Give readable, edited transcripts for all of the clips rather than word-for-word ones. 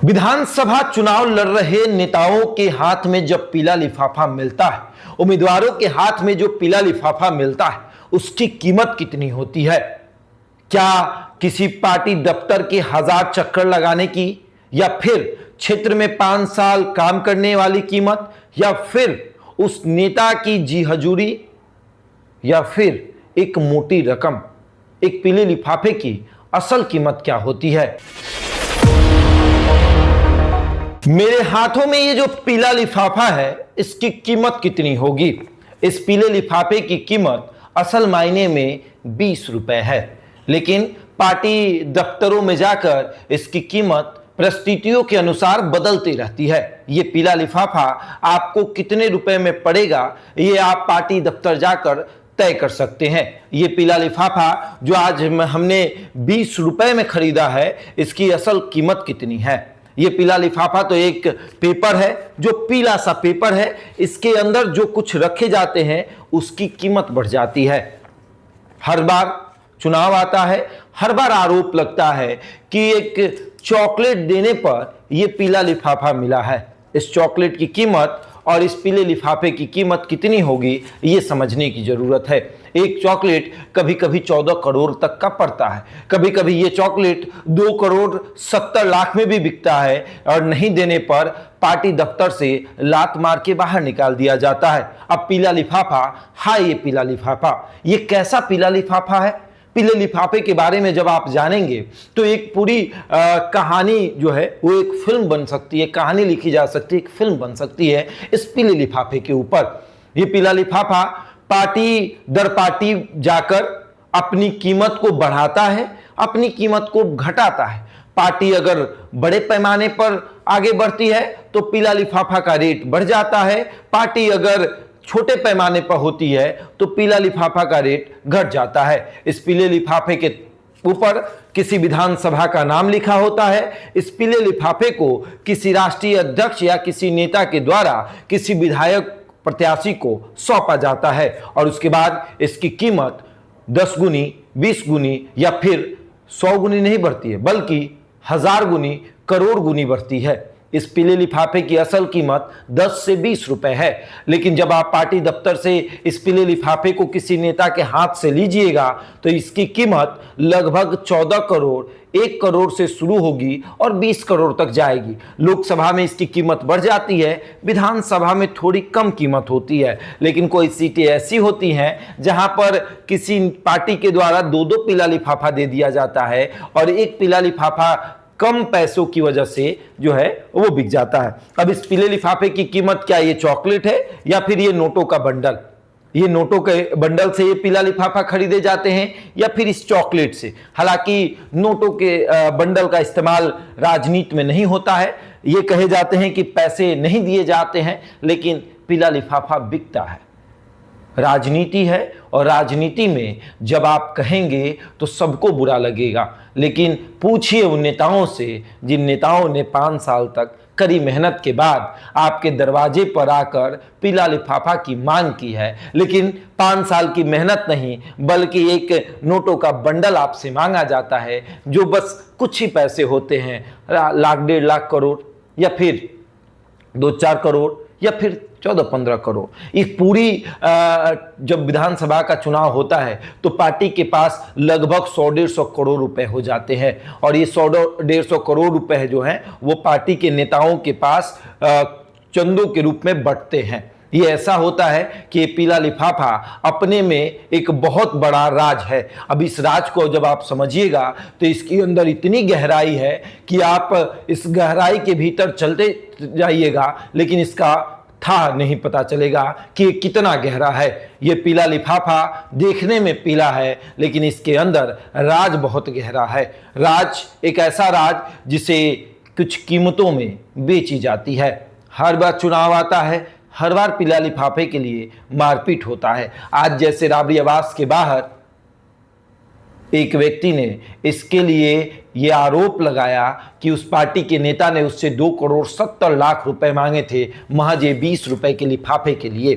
विधानसभा चुनाव लड़ रहे नेताओं के हाथ में जब पीला लिफाफा मिलता है, उम्मीदवारों के हाथ में जो पीला लिफाफा मिलता है, उसकी कीमत कितनी होती है? क्या किसी पार्टी दफ्तर के 1000 चक्कर लगाने की, या फिर क्षेत्र में 5 साल काम करने वाली कीमत, या फिर उस नेता की जी हजूरी, या फिर एक मोटी रकम? एक पीले लिफाफे की असल कीमत क्या होती है? मेरे हाथों में ये जो पीला लिफाफा है, इसकी कीमत कितनी होगी? इस पीले लिफाफे की कीमत असल मायने में 20 रुपए है, लेकिन पार्टी दफ्तरों में जाकर इसकी कीमत परिस्थितियों के अनुसार बदलती रहती है। ये पीला लिफाफा आपको कितने रुपए में पड़ेगा, ये आप पार्टी दफ्तर जाकर तय कर सकते हैं। ये पीला लिफाफा जो आज हमने 20 रुपए में खरीदा है, इसकी असल कीमत कितनी है? ये पीला लिफाफा तो एक पेपर है, जो पीला सा पेपर है, इसके अंदर जो कुछ रखे जाते हैं उसकी कीमत बढ़ जाती है। हर बार चुनाव आता है, हर बार आरोप लगता है कि एक चॉकलेट देने पर यह पीला लिफाफा मिला है। इस चॉकलेट की कीमत और इस पीले लिफाफे की कीमत कितनी होगी, ये समझने की जरूरत है। एक चॉकलेट कभी कभी 14 करोड़ तक का पड़ता है, कभी कभी ये चॉकलेट 2 करोड़ 70 लाख में भी बिकता है, और नहीं देने पर पार्टी दफ्तर से लात मार के बाहर निकाल दिया जाता है। अब पीला लिफाफा, हाँ ये पीला लिफाफा, ये कैसा पीला लिफाफा है? पीले लिफाफे के बारे में जब आप जानेंगे तो एक पूरी कहानी जो है वो एक फिल्म बन सकती है, कहानी लिखी जा सकती है, एक फिल्म बन सकती है इस पीले लिफाफे के ऊपर। ये पीला लिफाफा पार्टी दर पार्टी जाकर अपनी कीमत को बढ़ाता है, अपनी कीमत को घटाता है। पार्टी अगर बड़े पैमाने पर आगे बढ़ती है तो पीला लिफाफा का रेट बढ़ जाता है, पार्टी अगर छोटे पैमाने पर होती है तो पीला लिफाफा का रेट घट जाता है। इस पीले लिफाफे के ऊपर किसी विधानसभा का नाम लिखा होता है। इस पीले लिफाफे को किसी राष्ट्रीय अध्यक्ष या किसी नेता के द्वारा किसी विधायक प्रत्याशी को सौंपा जाता है, और उसके बाद इसकी कीमत 10 गुनी, 20 गुनी या फिर 100 गुनी नहीं बढ़ती है, बल्कि 1000 गुनी, करोड़ गुनी बढ़ती है। इस पीले लिफाफे की असल कीमत 10 से 20 रुपए है, लेकिन जब आप पार्टी दफ्तर से इस पीले लिफाफे को किसी नेता के हाथ से लीजिएगा तो इसकी कीमत लगभग 14 करोड़, 1 करोड़ से शुरू होगी और 20 करोड़ तक जाएगी। लोकसभा में इसकी कीमत बढ़ जाती है, विधानसभा में थोड़ी कम कीमत होती है, लेकिन कोई सीटें ऐसी होती हैं जहां पर किसी पार्टी के द्वारा 2-2 पीला लिफाफा दे दिया जाता है, और एक पीला लिफाफा कम पैसों की वजह से जो है वो बिक जाता है। अब इस पीले लिफाफे की कीमत क्या ये चॉकलेट है या फिर ये नोटों का बंडल? ये नोटों के बंडल से ये पीला लिफाफा खरीदे जाते हैं या फिर इस चॉकलेट से? हालांकि नोटों के बंडल का इस्तेमाल राजनीति में नहीं होता है, ये कहे जाते हैं कि पैसे नहीं दिए जाते हैं, लेकिन पीला लिफाफा बिकता है। राजनीति है, और राजनीति में जब आप कहेंगे तो सबको बुरा लगेगा, लेकिन पूछिए उन नेताओं से जिन नेताओं ने 5 साल तक कड़ी मेहनत के बाद आपके दरवाजे पर आकर पीला लिफाफा की मांग की है, लेकिन 5 साल की मेहनत नहीं बल्कि एक नोटों का बंडल आपसे मांगा जाता है, जो बस कुछ ही पैसे होते हैं, लाख, 1.5 लाख करोड़, या फिर 2-4 करोड़, या फिर 14-15 करोड़। इस पूरी जब विधानसभा का चुनाव होता है तो पार्टी के पास लगभग 100-150 करोड़ रुपए हो जाते हैं, और ये 100-150 करोड़ रुपए जो हैं वो पार्टी के नेताओं के पास चंदों के रूप में बंटते हैं। ये ऐसा होता है कि ये पीला लिफाफा अपने में एक बहुत बड़ा राज है। अब इस राज को जब आप समझिएगा तो इसके अंदर इतनी गहराई है कि आप इस गहराई के भीतर चलते जाइएगा, लेकिन इसका था नहीं पता चलेगा कि ये कितना गहरा है। ये पीला लिफाफा देखने में पीला है, लेकिन इसके अंदर राज बहुत गहरा है। राज एक ऐसा राज जिसे कुछ कीमतों में बेची जाती है। हर बार चुनाव आता है, हर बार पीला लिफाफे के लिए मारपीट होता है। आज जैसे राबड़ी आवास के बाहर एक व्यक्ति ने इसके लिए ये आरोप लगाया कि उस पार्टी के नेता ने उससे 2 करोड़ 70 लाख रुपए मांगे थे महज 20 रुपए के लिफाफे के लिए।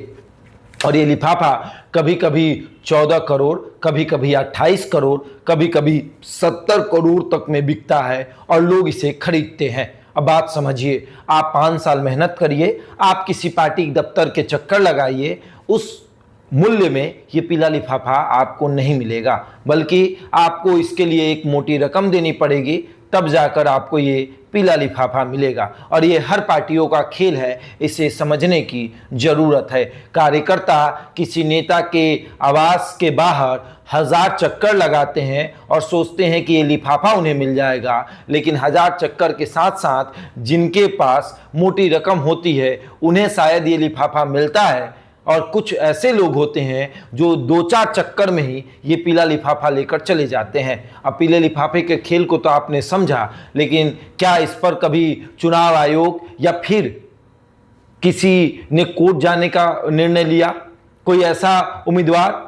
और ये लिफाफा कभी कभी 14 करोड़, कभी कभी 28 करोड़, कभी कभी 70 करोड़ तक में बिकता है और लोग इसे खरीदते हैं। अब बात समझिए, आप 5 साल मेहनत करिए, आप किसी पार्टी के दफ्तर के चक्कर लगाइए, उस मूल्य में ये पीला लिफाफा आपको नहीं मिलेगा, बल्कि आपको इसके लिए एक मोटी रकम देनी पड़ेगी, तब जाकर आपको ये पीला लिफाफा मिलेगा। और ये हर पार्टियों का खेल है, इसे समझने की ज़रूरत है। कार्यकर्ता किसी नेता के आवास के बाहर 1000 चक्कर लगाते हैं और सोचते हैं कि ये लिफाफा उन्हें मिल जाएगा, लेकिन 1000 चक्कर के साथ साथ जिनके पास मोटी रकम होती है उन्हें शायद ये लिफाफा मिलता है, और कुछ ऐसे लोग होते हैं जो 2-4 चक्कर में ही ये पीला लिफाफा लेकर चले जाते हैं। अब पीले लिफाफे के खेल को तो आपने समझा, लेकिन क्या इस पर कभी चुनाव आयोग या फिर किसी ने कोर्ट जाने का निर्णय लिया? कोई ऐसा उम्मीदवार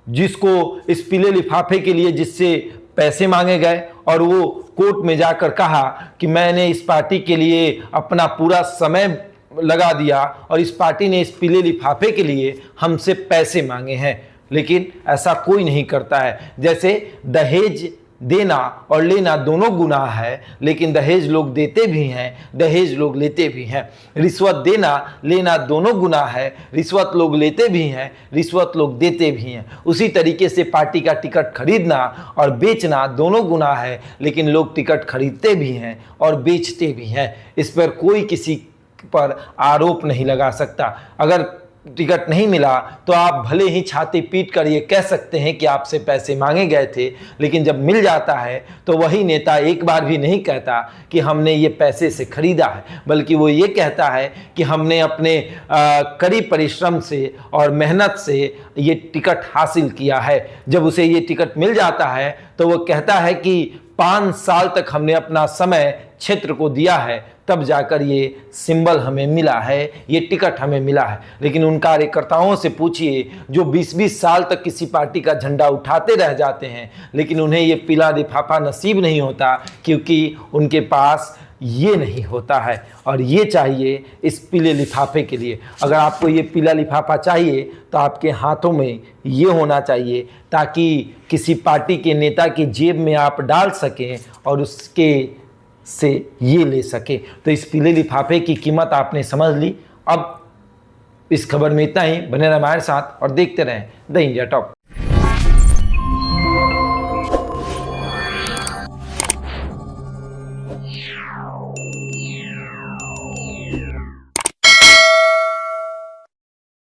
जिसको इस पीले लिफाफे के लिए जिससे पैसे मांगे गए और वो कोर्ट में जाकर कहा कि मैंने इस पार्टी के लिए अपना पूरा समय लगा दिया और इस पार्टी ने इस पीले लिफाफे के लिए हमसे पैसे मांगे हैं, लेकिन ऐसा कोई नहीं करता है। जैसे दहेज देना और लेना दोनों गुनाह है, लेकिन दहेज लोग देते भी हैं, दहेज लोग लेते भी हैं। रिश्वत देना लेना दोनों गुनाह है, रिश्वत लोग लेते भी हैं, रिश्वत लोग देते भी हैं। उसी तरीके से पार्टी का टिकट खरीदना और बेचना दोनों गुनाह है, लेकिन लोग टिकट खरीदते भी हैं और बेचते भी हैं। इस पर कोई किसी पर आरोप नहीं लगा सकता। अगर टिकट नहीं मिला तो आप भले ही छाती पीट कर ये कह सकते हैं कि आपसे पैसे मांगे गए थे, लेकिन जब मिल जाता है तो वही नेता एक बार भी नहीं कहता कि हमने ये पैसे से खरीदा है, बल्कि वो ये कहता है कि हमने अपने कड़ी परिश्रम से और मेहनत से ये टिकट हासिल किया है। जब उसे ये टिकट मिल जाता है तो वो कहता है कि 5 साल तक हमने अपना समय क्षेत्र को दिया है, तब जाकर ये सिंबल हमें मिला है, ये टिकट हमें मिला है। लेकिन उन कार्यकर्ताओं से पूछिए जो 20-20 साल तक किसी पार्टी का झंडा उठाते रह जाते हैं, लेकिन उन्हें ये पीला लिफाफा नसीब नहीं होता, क्योंकि उनके पास ये नहीं होता है। और ये चाहिए इस पीले लिफाफे के लिए। अगर आपको ये पीला लिफाफा चाहिए तो आपके हाथों में ये होना चाहिए, ताकि किसी पार्टी के नेता की जेब में आप डाल सकें और उसके से ये ले सके। तो इस पीले लिफाफे की कीमत आपने समझ ली। अब इस खबर में इतना ही। बने रहें हमारे साथ और देखते रहें द इंडिया टॉप।